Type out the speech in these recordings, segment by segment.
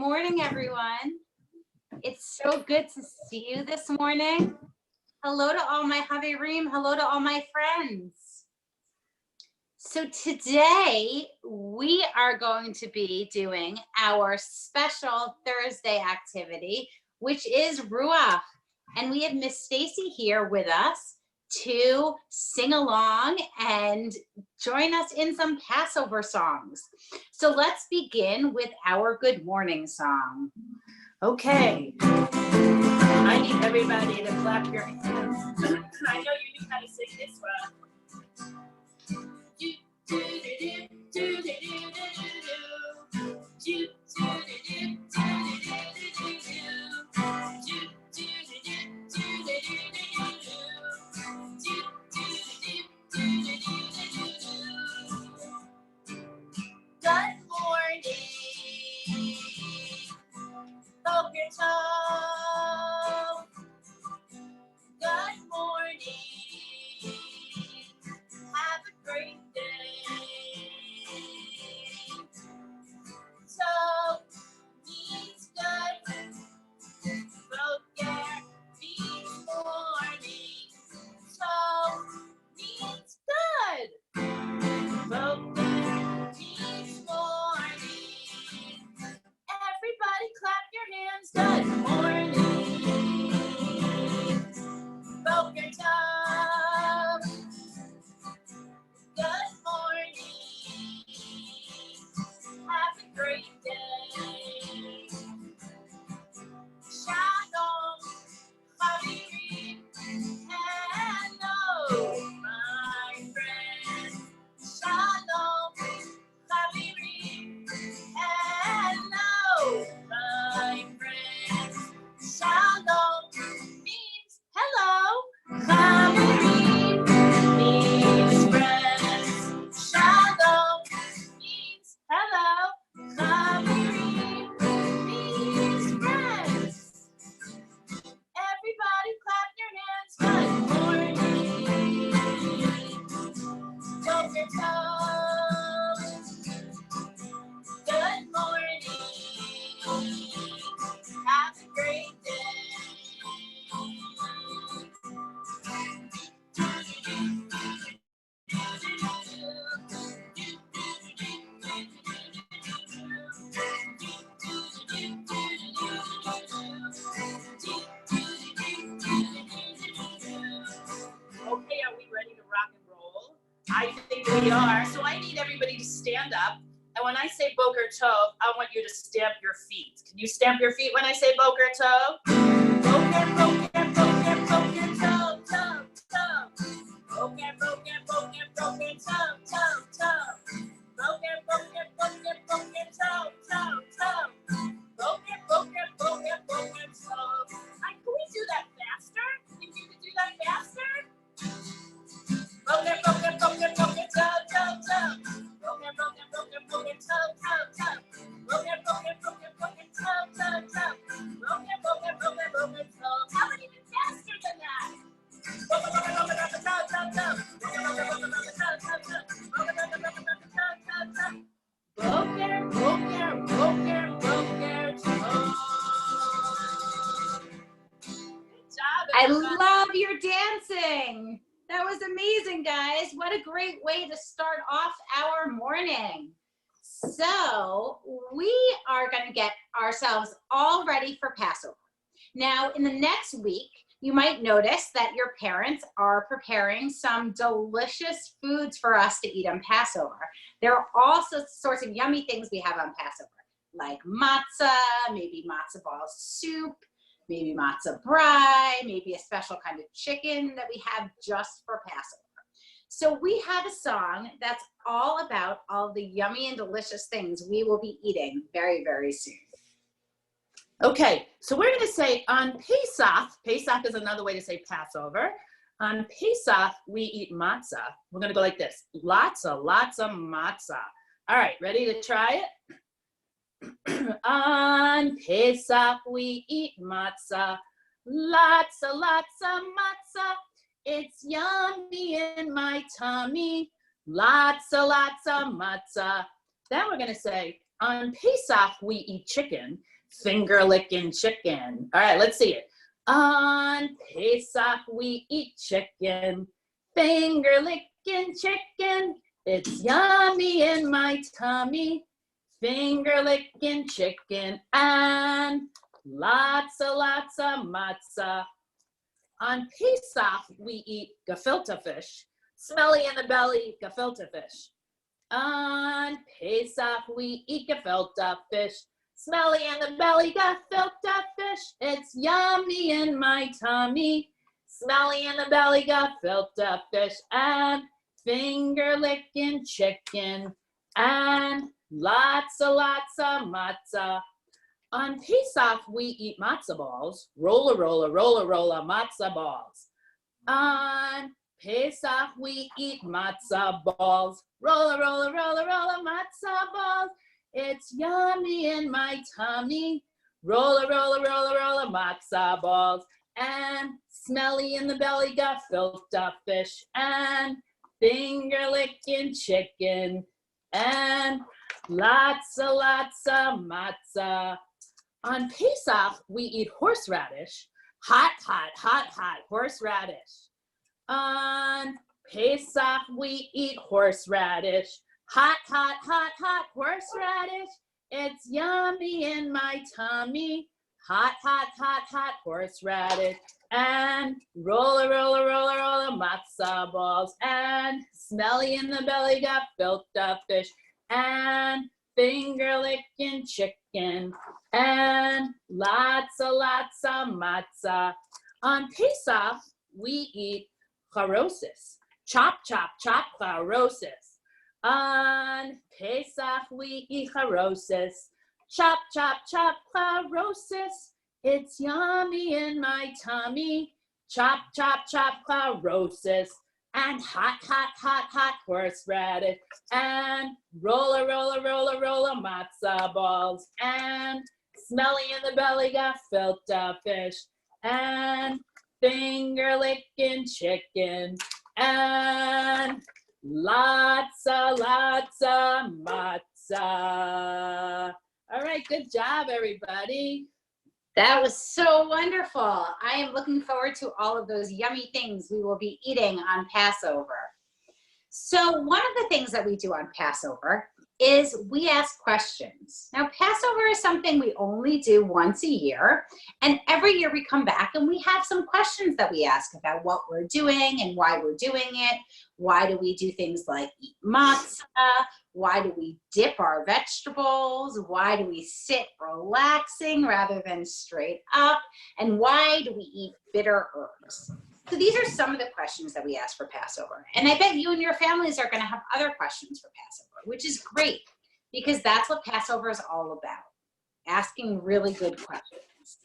morning, everyone. It's so good to see you this morning. Hello to all my Haverim. Hello to all my friends. So today we are going to be doing our special Thursday activity, which is Ruach. And we have Miss Stacy here with us to sing along and join us in some Passover songs. So let's begin with our good morning song. Okay, I need everybody to clap your hands. I know you knew how to sing this one. Good morning, Boker Tov. Good morning, have a great day. So means good, Boker means morning. So means good, Boker means morning. Everybody clap your hands. Good morning, Boker Tov. Good morning, have a great day. Shalom, Chavirim, hello, my friend. Shalom, Chavirim, hello, my friend. Shalom means hello. Chavirim means friends. Shalom means hello. Chavirim means friends. Everybody clap your hands. Good morning, Boker Tov. Good morning, have a great day. Okay, are we ready to rock and roll? I think we are. So I need everybody to stand up. And when I say Boker Tov, I want you to stamp your feet. Can you stamp your feet when I say Boker Tov? Boker, Boker, Boker, Boker Tov, Tov, Tov. Boker, Boker, Boker, Boker Tov, Tov, Tov. Boker, Boker, Boker, Boker Tov, Tov, Tov. Boker, Boker, Boker, Boker Tov. Can we do that faster? Think you could do that faster? Boker, Boker, Boker, Boker Tov, Tov, Tov. Boker, Boker, Boker, Boker Tov, Tov, Tov. Boker, Boker, Boker, Boker Tov, Tov, Tov. Boker, Boker, Boker, Boker Tov. How many even faster than that? Boker, Boker, Boker, Boker Tov, Tov, Tov. Boker, Boker, Boker, Boker Tov, Tov, Tov. Boker, Boker, Boker, Boker Tov, Tov, Tov. Boker, Boker, Boker, Boker Tov. Good job, I everybody. love your dancing. That was amazing, guys. What a great way to start off our morning. So we are going to get ourselves all ready for Passover. Now, in the next week, you might notice that your parents are preparing some delicious foods for us to eat on Passover. There are all sorts of yummy things we have on Passover, like matzah, maybe matzah ball soup, maybe matzah brie, maybe a special kind of chicken that we have just for Passover. So we have a song that's all about all the yummy and delicious things we will be eating very, very soon. Okay, so we're going to say on Pesach, Pesach is another way to say Passover. On Pesach, we eat matzah. We're going to go like this. Lots of matzah. All right, ready to try it? On Pesach, we eat matzah. Lots of matzah. It's yummy in my tummy. Lots of matzah. Then we're going to say, On Pesach, we eat chicken, finger licking chicken. All right, let's see it. On Pesach, we eat chicken, finger licking chicken. It's yummy in my tummy, finger licking chicken, and lots of matzah. On Pesach, we eat gefilte fish, smelly in the belly, gefilte fish. On Pesach, we eat gefilte fish, smelly in the belly, gefilte fish. It's yummy in my tummy, smelly in the belly, gefilte fish, and finger licking chicken, and lots of matzah. On Pesach, we eat matzah balls, rolla, matzah balls. On Pesach, we eat matzah balls, rolla, matzah balls. It's yummy in my tummy, rolla, matzah balls. And smelly in the belly, gefilte fish, and finger licking chicken, and lots of matzah. On Pesach, we eat horseradish, hot horseradish. On Pesach, we eat horseradish, hot horseradish. It's yummy in my tummy, hot horseradish. And rolla, matzah balls, and smelly in the belly, gefilte fish, and finger licking chicken, and lots of matzah. On Pesach, we eat charosis, chop charosis. On Pesach, we eat charosis, chop charosis. It's yummy in my tummy, chop charosis. And hot horseradish, and rolla, matzah balls, and smelly in the belly, gefilte fish, and finger licking chicken, and lots of matzah. All right, good job, everybody. That was so wonderful. I am looking forward to all of those yummy things we will be eating on Passover. So one of the things that we do on Passover is we ask questions. Now, Passover is something we only do once a year, and every year we come back and we have some questions that we ask about what we're doing and why we're doing it. Why do we do things like eat matzah? Why do we dip our vegetables? Why do we sit relaxing rather than straight up? And why do we eat bitter herbs? So these are some of the questions that we ask for Passover. And I bet you and your families are going to have other questions for Passover, which is great because that's what Passover is all about, asking really good questions.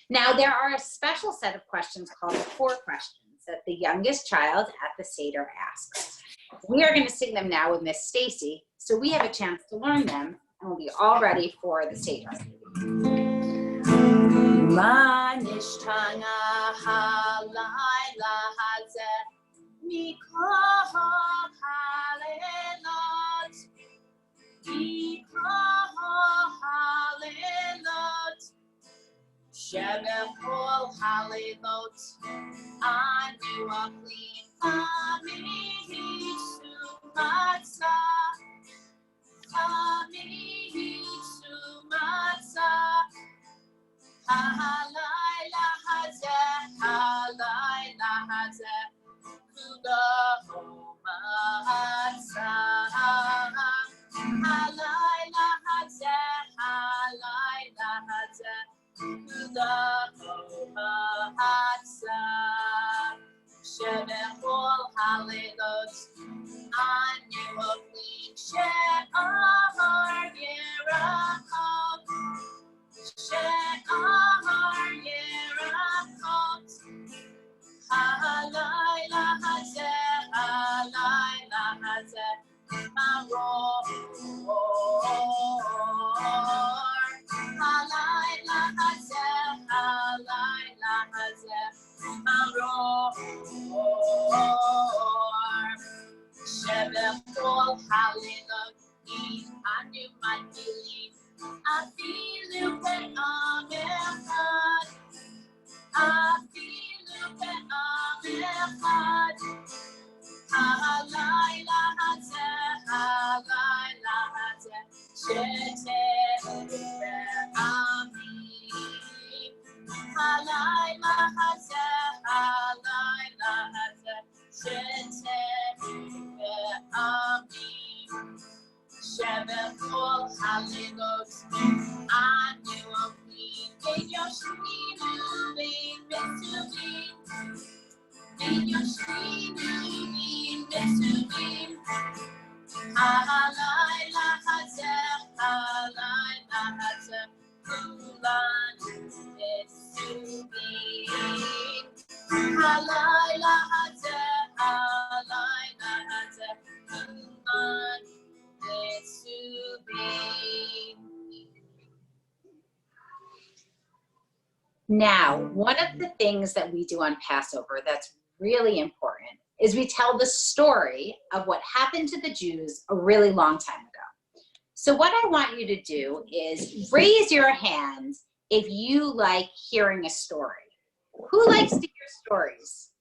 Now, there are a special set of questions called the 4 questions that the youngest child at the Seder asks. We are going to sing them now with Miss Stacy, so we have a chance to learn them, and we'll be all ready for the Seder. Ma nishtana halayla hazeh mikol halelot, shevem kol halelot, anu aklim amisu matzah, amisu matzah. Halayla hazeh, kulo matzah. Halayla hazeh, kulo matzah. Shevechol halelot, anu aklim she'amar yerakot. She'amar yerakot, halayla hazeh, maror, halayla hazeh, maror, shevechol halelot, new mandili. Afilu be'amechad. Afilu be'amechad. Halayla hazeh, halayla hazeh, shetehu be'amim. Halayla hazeh, halayla hazeh, shetehu be'amim. Shevechol halilot, anu omrim, ben yoshvinu, ben mitzuvim. Ben yoshvinu, ben mitzuvim. Halayla hazeh, halayla hazeh, kulan mitzuvim. Halayla hazeh, halayla hazeh, kulan mitzuvim. Now, one of the things that we do on Passover that's really important is we tell the story of what happened to the Jews a really long time ago. So what I want you to do is raise your hand if you like hearing a story. Who likes to hear stories?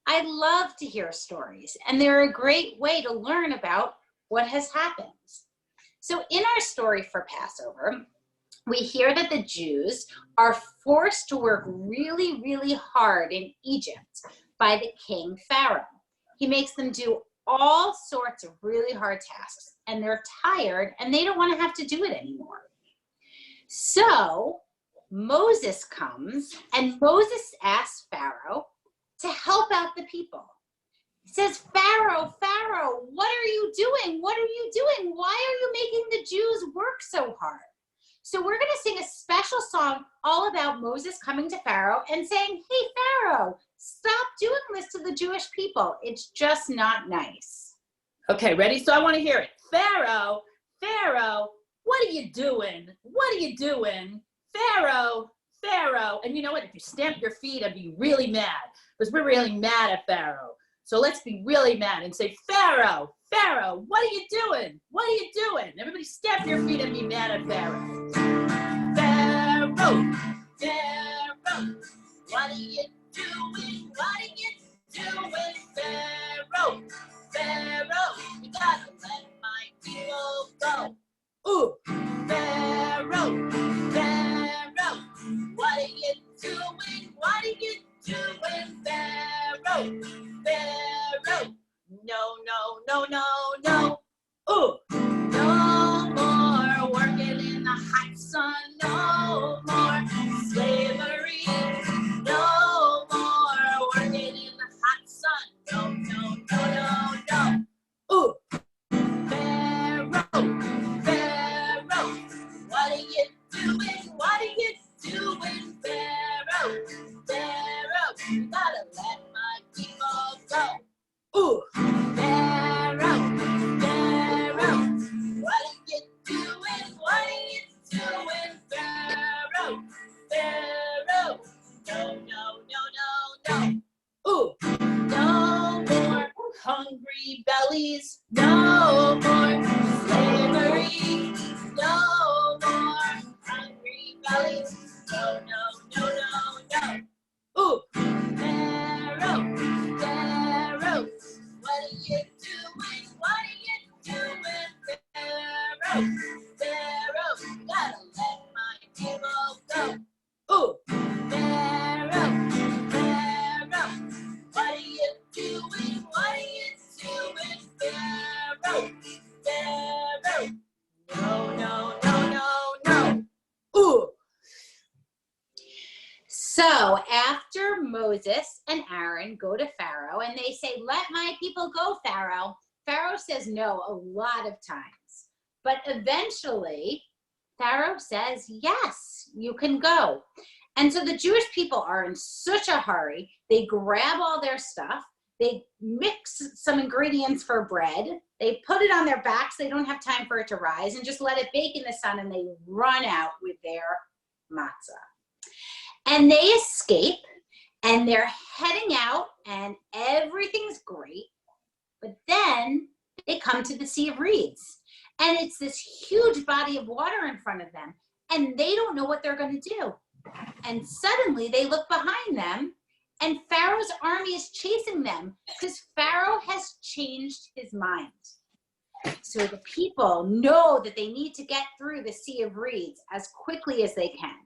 I love to hear stories, and they're a great way to learn about what has happened. So in our story for Passover, we hear that the Jews are forced to work really, really hard in Egypt by the king Pharaoh. He makes them do all sorts of really hard tasks, and they're tired and they don't want to have to do it anymore. So Moses comes, and Moses asks Pharaoh to help out the people. He says, Pharaoh, Pharaoh, what are you doing? What are you doing? Why are you making the Jews work so hard? So we're going to sing a special song all about Moses coming to Pharaoh and saying, hey, Pharaoh, stop doing this to the Jewish people. It's just not nice. Okay, ready? So I want to hear it. Pharaoh, Pharaoh, what are you doing? What are you doing? Pharaoh, Pharaoh. And you know what? If you stamp your feet, I'd be really mad because we're really mad at Pharaoh. So let's be really mad and say, Pharaoh, Pharaoh, what are you doing? What are you doing? Everybody stamp your feet and be mad at Pharaoh. Pharaoh, Pharaoh, what are you doing? What are you doing? Pharaoh, Pharaoh, you gotta let my people go. Ooh, Pharaoh, Pharaoh, what are you doing? What are you doing? Pharaoh, Pharaoh, no, no, no, no, no. Ooh, no more working in the hot sun. No more slavery. No more working in the hot sun. No, no, no, no, no. Ooh, Pharaoh, Pharaoh, what are you doing? What are you doing? Pharaoh, Pharaoh, you gotta let my people go. Ooh, Pharaoh, Pharaoh, what are you doing? What are you doing? Pharaoh, Pharaoh, no, no, no, no, no. Ooh, no more hungry bellies. No more slavery. No more hungry bellies. No, no, no, no, no. Ooh, Pharaoh, Pharaoh, what are you doing? What are you doing? Pharaoh, Pharaoh, gotta let my people go. Ooh, Pharaoh, Pharaoh, what are you doing? What are you doing? Pharaoh, Pharaoh, no, no, no, no, no. Ooh. So after Moses and Aaron go to Pharaoh and they say, let my people go, Pharaoh, Pharaoh says no a lot of times. But eventually, Pharaoh says, yes, you can go. And so the Jewish people are in such a hurry. They grab all their stuff. They mix some ingredients for bread. They put it on their backs. They don't have time for it to rise and just let it bake in the sun, and they run out with their matzah. And they escape, and they're heading out, and everything's great. But then they come to the Sea of Reeds. And it's this huge body of water in front of them, and they don't know what they're going to do. And suddenly they look behind them, and Pharaoh's army is chasing them because Pharaoh has changed his mind. So the people know that they need to get through the Sea of Reeds as quickly as they can.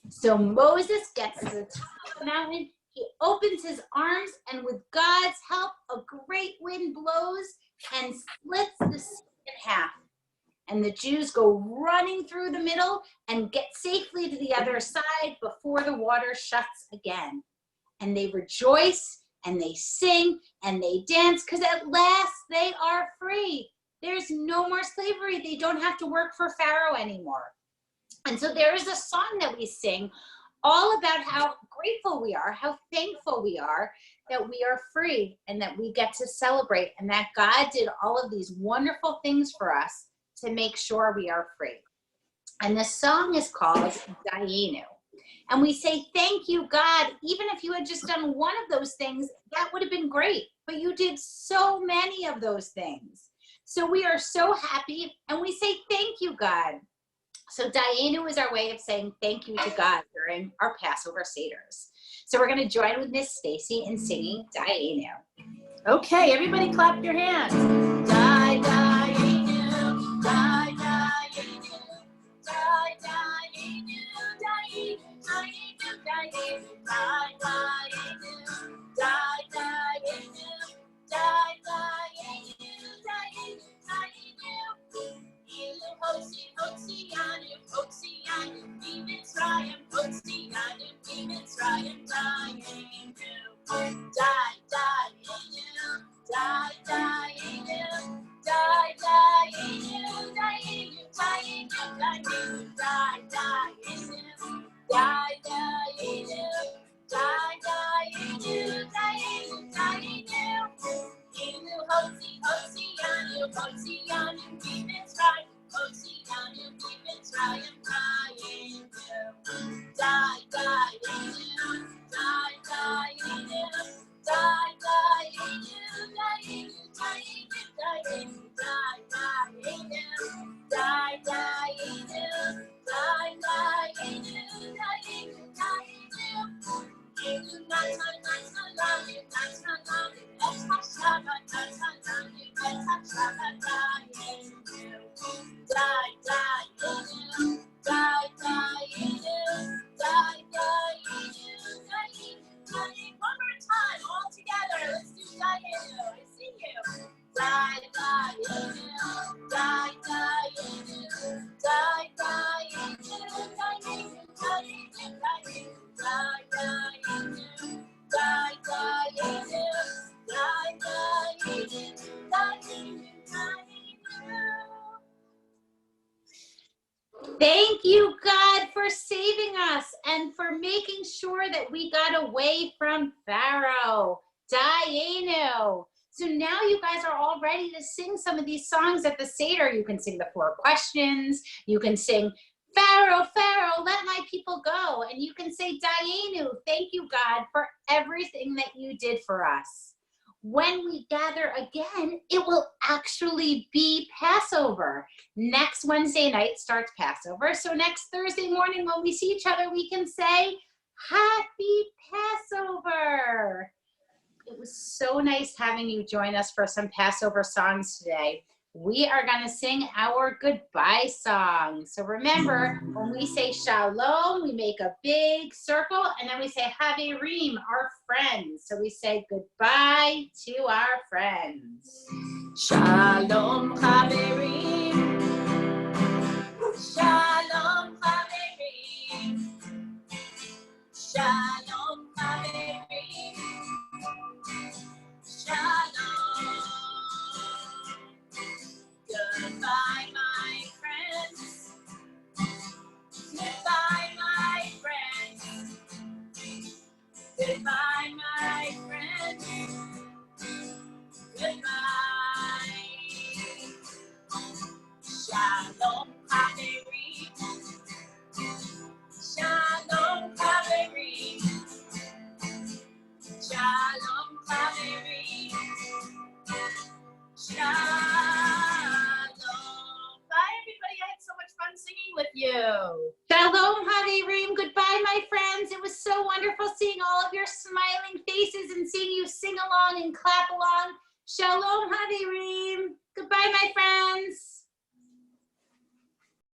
So Moses gets to the top of the mountain, he opens his arms, and with God's help, a great wind blows and splits the sea in half. And the Jews go running through the middle and get safely to the other side before the water shuts again. And they rejoice and they sing and they dance because at last they are free. There's no more slavery. They don't have to work for Pharaoh anymore. And so there is a song that we sing all about how grateful we are, how thankful we are that we are free and that we get to celebrate and that God did all of these wonderful things for us to make sure we are free. And the song is called Dayenu. And we say, thank you, God. Even if you had just done one of those things, that would have been great. But you did so many of those things. So we are so happy and we say, thank you, God. So Dayenu is our way of saying thank you to God during our Passover Seders. So we're going to join with Miss Stacy in singing Dayenu. Okay, everybody clap your hands. Dayenu, Dayenu, Dayenu, Dayenu, Dayenu, Thank you, God, for saving us and for making sure that we got away from Pharaoh. Dayenu. So now you guys are all ready to sing some of these songs at the Seder. You can sing the 4 questions. You can sing, Pharaoh, Pharaoh, let my people go. And you can say, Dayenu, thank you, God, for everything that you did for us. When we gather again, it will actually be Passover. Next Wednesday night starts Passover. So next Thursday morning when we see each other, we can say, Happy Passover. It was so nice having you join us for some Passover songs today. We are going to sing our goodbye song. So remember, when we say shalom, we make a big circle, and then we say haverim, our friends. So we say goodbye to our friends. Shalom haverim, shalom haverim, shalom haverim, shalom. Goodbye, my friends. Goodbye, my friends. Goodbye, my friends. Goodbye. Shalom, haverim. sing, you sing along and clap along. Shalom Havirim.